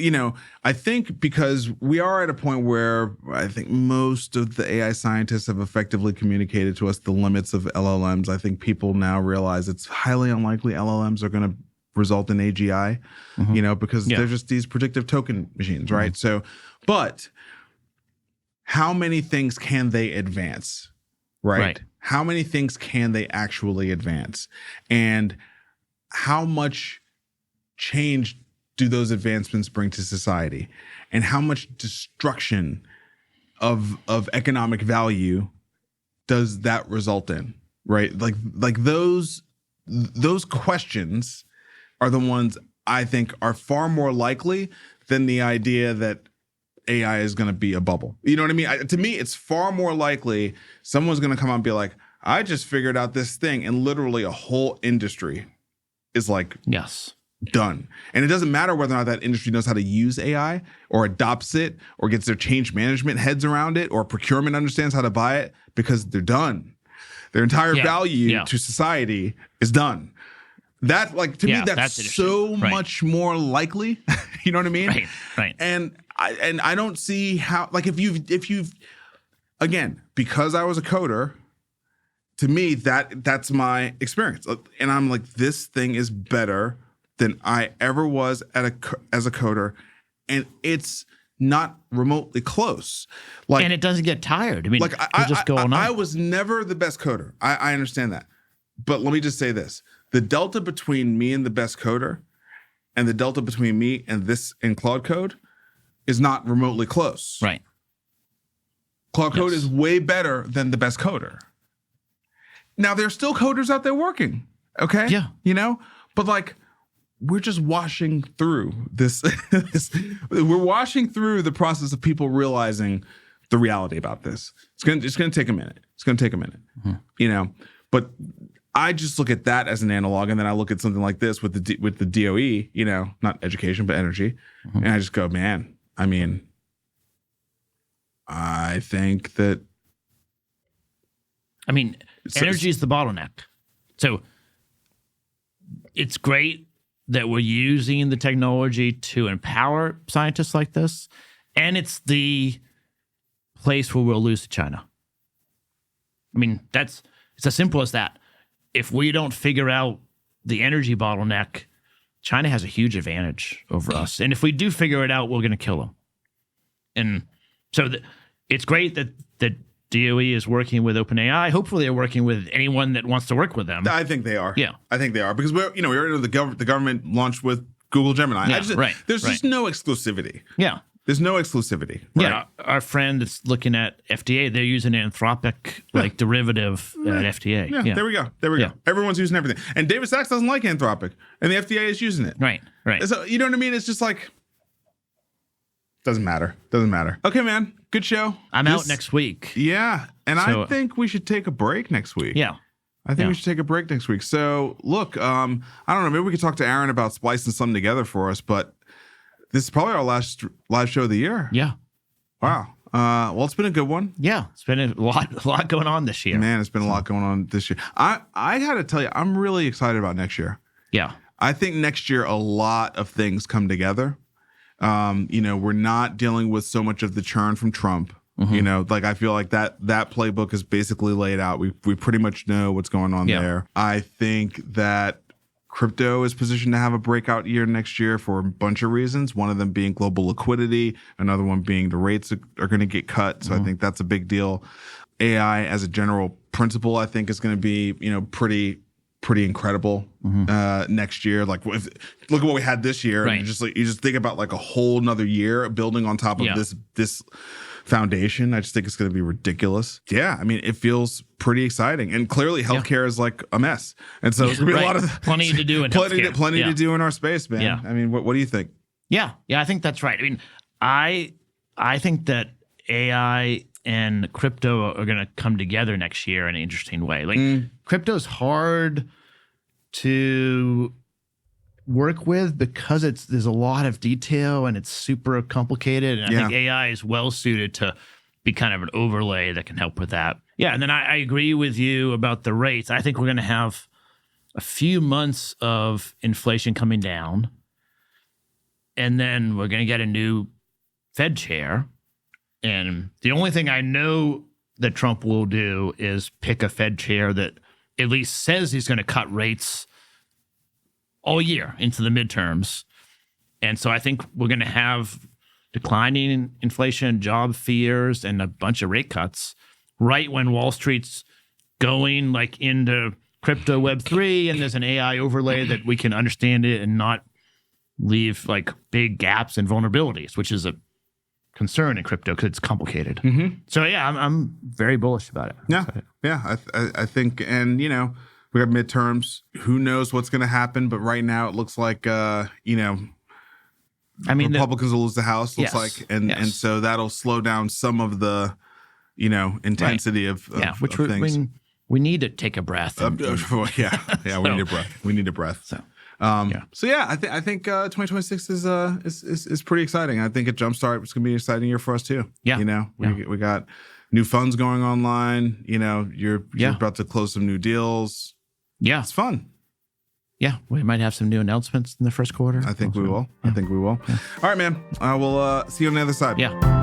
I think because we are at a point where I think most of the AI scientists have effectively communicated to us the limits of LLMs. I think people now realize it's highly unlikely LLMs are going to result in AGI, because they're just these predictive token machines, right? Mm-hmm. So, but – how many things can they advance, right? How many things can they actually advance? And how much change do those advancements bring to society? And how much destruction of economic value does that result in, right? Like those questions are the ones I think are far more likely than the idea that AI is going to be a bubble. You know what I mean? To me, it's far more likely someone's going to come out and be like, I just figured out this thing, and literally a whole industry is like, done. And it doesn't matter whether or not that industry knows how to use AI or adopts it or gets their change management heads around it or procurement understands how to buy it, because they're done. Their entire value to society is done. That, like, to me, that's so much more likely. You know what I mean? Right. And I don't see how, like, if you've again, because I was a coder, to me that's my experience, and I'm like, this thing is better than I ever was as a coder, and it's not remotely close. Like, and it doesn't get tired. I mean, like, just going on. I was never the best coder. I understand that, but let me just say this: the delta between me and the best coder, and the delta between me and this in Claude Code, is not remotely close. Right. Claude Code is way better than the best coder. Now there's still coders out there working. Okay. Yeah. You know, but like, we're just washing through this. We're washing through the process of people realizing the reality about this. It's gonna take a minute. You know, but I just look at that as an analog, and then I look at something like this with the DOE. You know, not education but energy, and I just go, man. I mean, I think that. I mean, energy is the bottleneck. So it's great that we're using the technology to empower scientists like this, and it's the place where we'll lose to China. I mean, it's as simple as that. If we don't figure out the energy bottleneck, China has a huge advantage over us. And if we do figure it out, we're going to kill them. And so it's great that DOE is working with OpenAI. Hopefully, they're working with anyone that wants to work with them. I think they are. Yeah, I think they are because we already know the government launched with Google Gemini. Yeah, There's just no exclusivity. Yeah, there's no exclusivity. Right? Yeah, our friend that's looking at FDA, they're using an Anthropic derivative at FDA. Yeah, there we go. Everyone's using everything, and David Sachs doesn't like Anthropic, and the FDA is using it. Right. So you know what I mean? It's just like doesn't matter. Okay, man. Good show. I'm out next week. Yeah. And I think we should take a break next week. Yeah. I think we should take a break next week. So, look, I don't know. Maybe we could talk to Aaron about splicing something together for us. But this is probably our last live show of the year. Yeah. Wow. Well, it's been a good one. Yeah. It's been a lot going on this year. Man, it's been a lot going on this year. I got to tell you, I'm really excited about next year. Yeah. I think next year a lot of things come together. You know, we're not dealing with so much of the churn from Trump. You know, like I feel like that playbook is basically laid out. We pretty much know what's going on there. I think that crypto is positioned to have a breakout year next year for a bunch of reasons. One of them being global liquidity, another one being the rates are going to get cut. So I think that's a big deal. AI as a general principle, I think is going to be, you know, pretty incredible next year. Like, look at what we had this year, and you just think about like a whole nother year building on top of this foundation. I just think it's going to be ridiculous. Yeah, I mean, it feels pretty exciting, and clearly, healthcare is like a mess, and so there's going to be a lot of plenty to do in healthcare. Plenty to do in our space, man. Yeah. I mean, what do you think? Yeah, I think that's right. I mean, I think that AI and crypto are going to come together next year in an interesting way. Like, crypto's hard to work with because there's a lot of detail and it's super complicated. And I think AI is well suited to be kind of an overlay that can help with that. Yeah, and then I agree with you about the rates. I think we're going to have a few months of inflation coming down, and then we're going to get a new Fed chair. And the only thing I know that Trump will do is pick a Fed chair that at least says he's going to cut rates all year into the midterms. And so I think we're going to have declining inflation, job fears, and a bunch of rate cuts right when Wall Street's going like into crypto Web3, and there's an AI overlay that we can understand it and not leave like big gaps and vulnerabilities, which is a concern in crypto because it's complicated. So yeah, I'm very bullish about it. I think, and you know, we have midterms. Who knows what's going to happen? But right now, it looks like you know, I mean, Republicans will lose the House. Looks like, and so that'll slow down some of the, you know, intensity of which of things. We need to take a breath. We need a breath. We need a breath. So. I think 2026 is pretty exciting. I think at Jumpstart it's gonna be an exciting year for us too. You know, we got new funds going online. You know, you're about to close some new deals. Yeah, it's fun. Yeah, we might have some new announcements in the first quarter. I think we will. I think we will. All right, man. We'll see you on the other side. Yeah.